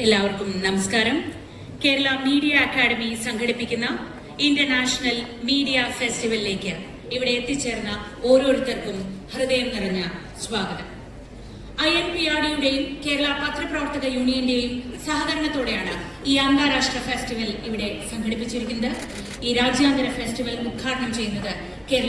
എല്ലാവർക്കും നമസ്കാരം. Kerala media academy സംഘടിപ്പിക്കുന്ന ഇന്റർനാഷണൽ മീഡിയ ഫെസ്റ്റിവലിലേക്ക് ഇവിടെ എത്തിച്ചേർന്ന ഓരോരുത്തർക്കും ഹൃദയം നിറഞ്ഞ സ്വാഗതം. INPRDയുടെയും കേരള പത്രപ്രവർത്തക യൂണിയന്റെയും സഹകരണത്തോടെയാണ് ഈ അന്താരാഷ്ട്ര ഫെസ്റ്റിവൽ ഇവിടെ സംഘടിപ്പിച്ചിരിക്കുന്നത്. ഈ രാജ്യാന്തര ഫെസ്റ്റിവൽ ഉദ്ഘാടനം ചെയ്യുന്നത് കേരള